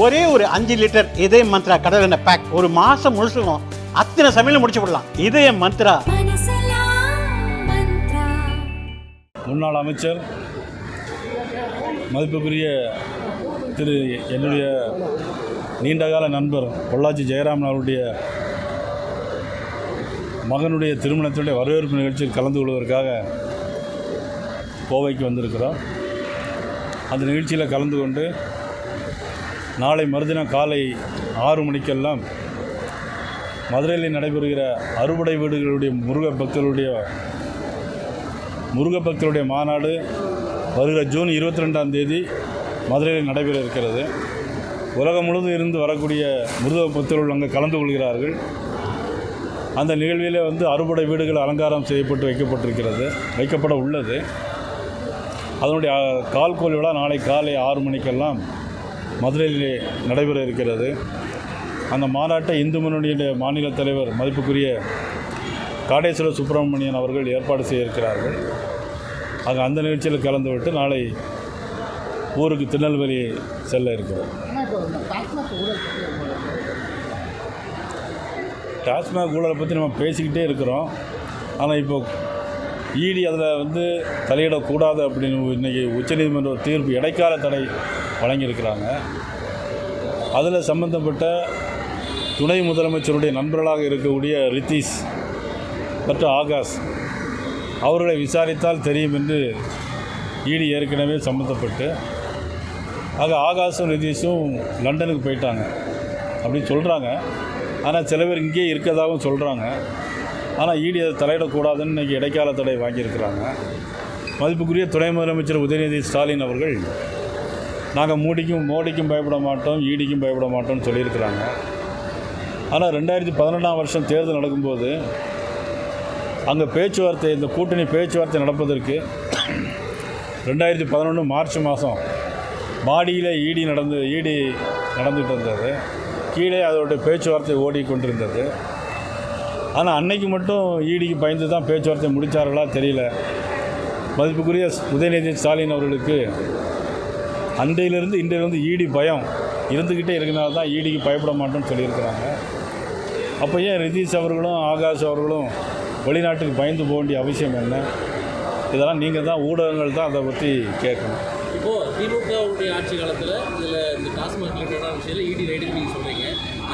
ஒரே ஒரு 5 லிட்டர் இதய மந்த்ரா கடல் எண்ணெய் பேக் ஒரு மாசம் முழுசுக்கும் அத்தனை சமையல முடிச்சு விடலாம். இதய மந்த்ரா. முன்னாள் அமைச்சர் மதிப்புக்குரிய திரு என்னுடைய நீண்டகால நண்பர் பொள்ளாச்சி ஜெயராமன் அவருடைய மகனுடைய திருமணத்தினுடைய வரவேற்பு நிகழ்ச்சியில் கலந்து கொள்வதற்காக கோவைக்கு வந்திருக்கிறோம். அந்த நிகழ்ச்சியில் கலந்து கொண்டு நாளை மறுதினம் காலை 6 மணிக்கெல்லாம் மதுரையில் நடைபெறுகிற அறுபடை வீடுகளுடைய முருக பக்தருடைய மாநாடு வருகிற ஜூன் 22ஆம் தேதி மதுரையில் நடைபெற இருக்கிறது. உலகம் முழுவதும் இருந்து வரக்கூடிய முருக பக்தர்கள் அங்கே கலந்து கொள்கிறார்கள். அந்த நிகழ்விலே அறுபடை வீடுகள் அலங்காரம் செய்யப்பட்டு வைக்கப்பட உள்ளது. அதனுடைய கால்கோல் விழா நாளை காலை 6 மணிக்கெல்லாம் மதுரையிலே நடைபெற இருக்கிறது. அந்த மாநாட்டை இந்து முன்னணியுடைய மாநில தலைவர் மதிப்புக்குரிய காடேஸ்வர சுப்பிரமணியன் அவர்கள் ஏற்பாடு செய்ய இருக்கிறார்கள். ஆக அந்த நிகழ்ச்சியில் கலந்துவிட்டு நாளை ஊருக்கு திருநெல்வேலி செல்ல இருக்கிறோம். டாஸ்மாக் ஊழலை பற்றி நம்ம பேசிக்கிட்டே இருக்கிறோம். ஆனால் இப்போ இடி அதில் தலையிடக்கூடாது அப்படின்னு இன்றைக்கி உச்சநீதிமன்ற தீர்ப்பு இடைக்கால தடை வழங்கியிருக்கிறாங்க. அதில் சம்பந்தப்பட்ட துணை முதலமைச்சருடைய நண்பர்களாக இருக்கக்கூடிய ரித்தீஷ் மற்றும் ஆகாஷ் அவர்களை விசாரித்தால் தெரியும் என்று இடி ஏற்கனவே சம்மந்தப்பட்டு ஆகாஷும் ரித்தீஷும் லண்டனுக்கு போயிட்டாங்க அப்படின்னு சொல்கிறாங்க. ஆனால் சில பேர் இங்கேயே இருக்கிறதாகவும் சொல்கிறாங்க. ஆனால் இடி அதை தலையிடக்கூடாதுன்னு இன்றைக்கி இடைக்கால தடை வாங்கியிருக்கிறாங்க. மதிப்புக்குரிய துணை முதலமைச்சர் உதயநிதி ஸ்டாலின் அவர்கள் நாங்கள் மோடிக்கும் பயப்பட மாட்டோம், ஈடிக்கும் பயப்பட மாட்டோம்னு சொல்லியிருக்கிறாங்க. ஆனால் 2012ஆம் வருஷம் தேர்தல் நடக்கும்போது அங்கே இந்த கூட்டணி பேச்சுவார்த்தை நடப்பதற்கு 2011 மார்ச் மாதம் மாடியில் ஈடி நடந்துகிட்டு இருந்தது. கீழே அதோடைய பேச்சுவார்த்தை ஓடிக்கொண்டிருந்தது. ஆனால் அன்னைக்கு மட்டும் ஈடிக்கு பயந்து தான் பேச்சுவார்த்தை முடித்தார்களா தெரியல. மதிப்புக்குரிய உதயநிதி ஸ்டாலின் அவர்களுக்கு அன்றையிலிருந்து இன்றையிலிருந்து ஈடி பயம் இருந்துக்கிட்டே இருக்கிறனால தான் ஈடிக்கு பயப்பட மாட்டோம்னு சொல்லியிருக்கிறாங்க. அப்போ ஏன் ரித்தீஷ் அவர்களும் ஆகாஷ் அவர்களும் வெளிநாட்டுக்கு பயந்து போக வேண்டிய அவசியம் என்ன? இதெல்லாம் நீங்கள் தான் ஊடகங்கள் தான் அதை பற்றி கேட்கணும். இப்போது திமுகவுடைய ஆட்சி காலத்தில் இதில் இந்த டாஸ்மாக் ரிலேட்டடான விஷயத்தில் இடி ரைடுன்னு நீங்கள் சொல்கிறீங்க.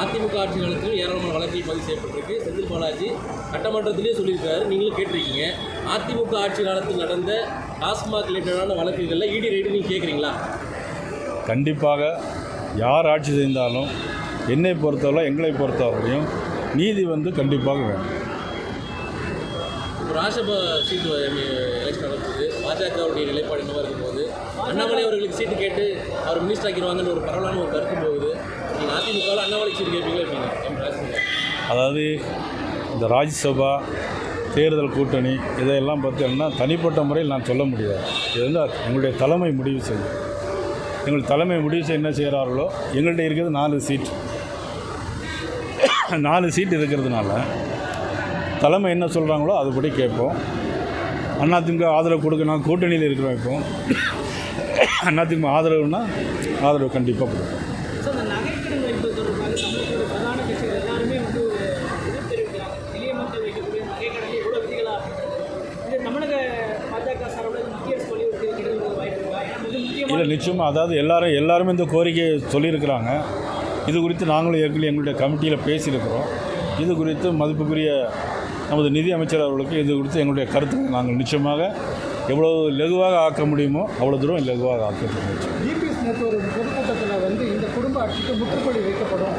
அதிமுக ஆட்சி காலத்திலும் ஏராளமான வழக்குகள் பதிவு செய்யப்பட்டிருக்கு. செந்தில் பாலாஜி சட்டமன்றத்திலே சொல்லியிருக்காரு, நீங்களும் கேட்டிருக்கீங்க. அதிமுக ஆட்சி காலத்தில் நடந்த டாஸ்மாக் ரிலேட்டடான வழக்குகளில் இடி ரைடு நீங்கள் கேட்குறீங்களா? கண்டிப்பாக யார் ஆட்சி செய்தாலும் என்னை பொறுத்தவரை எங்களை பொறுத்தவரையும் நீதி கண்டிப்பாக வேணும். ராஜ்யசபா சீட்டு எலெக்ஷன் நடக்குது. பாஜகவுடைய நிலைப்பாடு என்னவாக இருக்கும்போது அண்ணாமலை அவர்களுக்கு சீட்டு கேட்டு அவர் மினிஸ்டர் ஆக்கிடுவாங்கன்னு ஒரு பரவலான ஒரு கருத்து போகுது. நீங்கள் அதிமுகவில் அண்ணாமலைக்கு சீட்டு கேட்பீங்களா இருப்பீங்க? அதாவது இந்த ராஜ்யசபா தேர்தல் கூட்டணி இதையெல்லாம் பார்த்தீங்கன்னா தனிப்பட்ட முறையில் நான் சொல்ல முடியாது. இது எங்களுடைய தலைமை முடிவு செய்யும். எங்கள் தலைமை முடிவு செய்ய என்ன செய்கிறார்களோ எங்கள்கிட்ட இருக்கிறது 4 சீட் இருக்கிறதுனால தலைமை என்ன சொல்கிறாங்களோ அதுபடி கேட்போம். அதிமுக ஆதரவு கொடுக்க நான் கூட்டணியில் இருக்கிறோம். இப்போ அதிமுக ஆதரவு கண்டிப்பாக கொடுப்போம். இல்லை நிச்சயமாக, அதாவது எல்லாருமே இந்த கோரிக்கையை சொல்லியிருக்கிறாங்க. இது குறித்து நாங்களும் ஏற்கனவே எங்களுடைய கமிட்டியில் பேசியிருக்கிறோம். இது குறித்து மதிப்புக்குரிய நமது நிதி அமைச்சர் அவர்களுக்கு இது குறித்து எங்களுடைய கருத்துக்களை நாங்கள் நிச்சயமாக எவ்வளோ லகுவாக ஆக்க முடியுமோ அவ்வளோ தூரம் லகுவாக ஆக்க முடியும். இபிஎஸ் நேற்று ஒரு பொதுக்கூட்டத்தில் இந்த குடும்ப ஆட்சிக்கு முற்றுப்புள்ளி வைக்கப்படும்.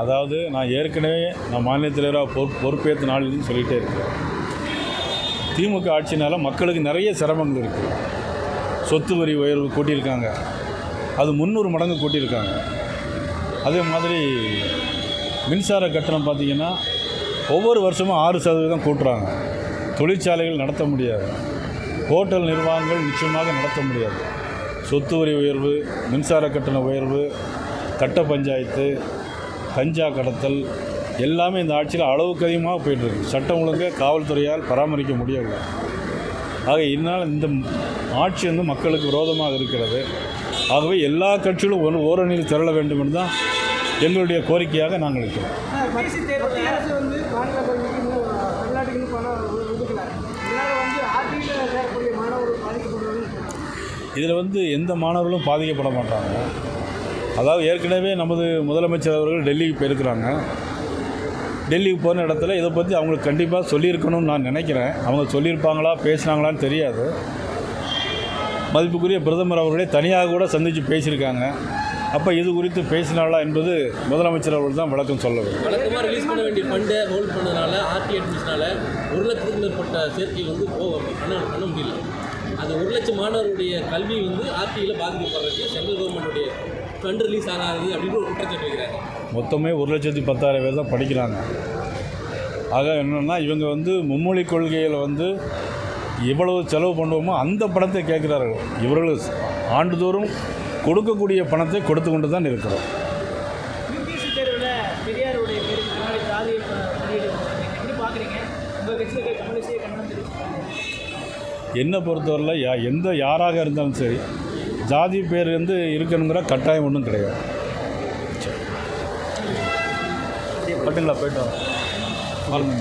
அதாவது நான் ஏற்கனவே மாநில தலைவராக பொறுப்பேற்ற நாளிலிருந்து சொல்லிகிட்டே இருக்கிறேன். திமுக ஆட்சினால் மக்களுக்கு நிறைய சிரமங்கள் இருக்குது. சொத்து வரி உயர்வு கூட்டியிருக்காங்க, அது 300 மடங்கு கூட்டியிருக்காங்க. அதே மாதிரி மின்சார கட்டணம் பார்த்திங்கன்னா ஒவ்வொரு வருஷமும் 6% கூட்டுறாங்க. தொழிற்சாலைகள் நடத்த முடியாது, ஹோட்டல் நிர்வாகங்கள் நிச்சயமாக நடத்த முடியாது. சொத்து வரி உயர்வு, மின்சார கட்டண உயர்வு, கட்ட பஞ்சாயத்து, கஞ்சா கடத்தல் எல்லாமே இந்த ஆட்சியில் அளவுக்கு அதிகமாக போய்ட்டுருக்கு. சட்டம் ஒழுங்கை காவல்துறையால் பராமரிக்க முடியவில்லை. ஆக இதனால் இந்த ஆட்சி வந்து மக்களுக்கு விரோதமாக இருக்கிறது. ஆகவே எல்லா கட்சிகளும் ஓரணியில் திரள வேண்டும் என்று தான் எங்களுடைய கோரிக்கையாக நாங்கள் இருக்கிறோம். மத்திய அரசு வந்து மாநில கல்விக்கு இன்னும் தமிழ்நாட்டுக்கு இன்னும் பணம் ஒதுக்கல. இதனால் வந்து ஆர்டியில் சேரக்கூடிய மாணவர்கள் பாதிக்கப்படுவாங்க. இதில் வந்து எந்த மாணவர்களும் பாதிக்கப்பட மாட்டாங்க. அதாவது ஏற்கனவே நமது முதலமைச்சர் அவர்கள் டெல்லிக்கு போயிருக்கிறாங்க. டெல்லிக்கு போன இடத்துல இதை பற்றி அவங்களுக்கு கண்டிப்பாக சொல்லியிருக்கணும்னு நான் நினைக்கிறேன். அவங்க சொல்லியிருப்பாங்களா பேசினாங்களான்னு தெரியாது. மதிப்புக்குரிய பிரதமர் அவர்களே தனியாக கூட சந்தித்து பேசியிருக்காங்க. அப்போ இது குறித்து பேசினாங்களா என்பது முதலமைச்சர் அவர்கள் தான் விளக்கம் சொல்ல வேண்டும். வழக்கமாக ரிலீஸ் பண்ண வேண்டிய ஃபண்டை ஹோல்ட் பண்ணதுனால ஆர்டி அட்மிஷனால் 1 லட்சத்துக்கு மேற்பட்ட சேர்க்கை வந்து பண்ண முடியல. அது 1 லட்சம் மாணவருடைய கல்வி வந்து ஆர்டியில் பாதிக்கப்படுறதுக்கு சென்ட்ரல் கவர்மெண்ட்டுடைய ஃபண்ட் ரிலீஸ் ஆகாது அப்படின்னு ஒரு குற்றச்சாட்டு வைக்கிறாங்க. மொத்தமே 1,10,000 பேர் தான் படிக்கிறாங்க. ஆக என்னென்னா இவங்க வந்து மும்மொழி கொள்கையில் வந்து எவ்வளவு செலவு பண்ணுவோமோ அந்த பணத்தை கேட்குறார்கள். இவர்கள் ஆண்டுதோறும் கொடுக்கக்கூடிய பணத்தை கொடுத்து கொண்டு தான் இருக்கிறோம். யூபிஎஸ்சி தேர்வில் பெரியாருடைய பேருக்கு முன்னாடி ஜாதியை எப்படி பார்க்குறீங்க? உங்கள் கட்சியில் கம்யூனிஸ்டே கண்டனம் தெரிவிச்சிருக்காங்க. என்னை பொறுத்தவரையில் யாராக இருந்தாலும் சரி ஜாதி பேர் வந்து இருக்கணுங்கிற கட்டாயம் ஒன்றும் கிடையாது. பட்டுங்களா போய்ட்டு வரோம்.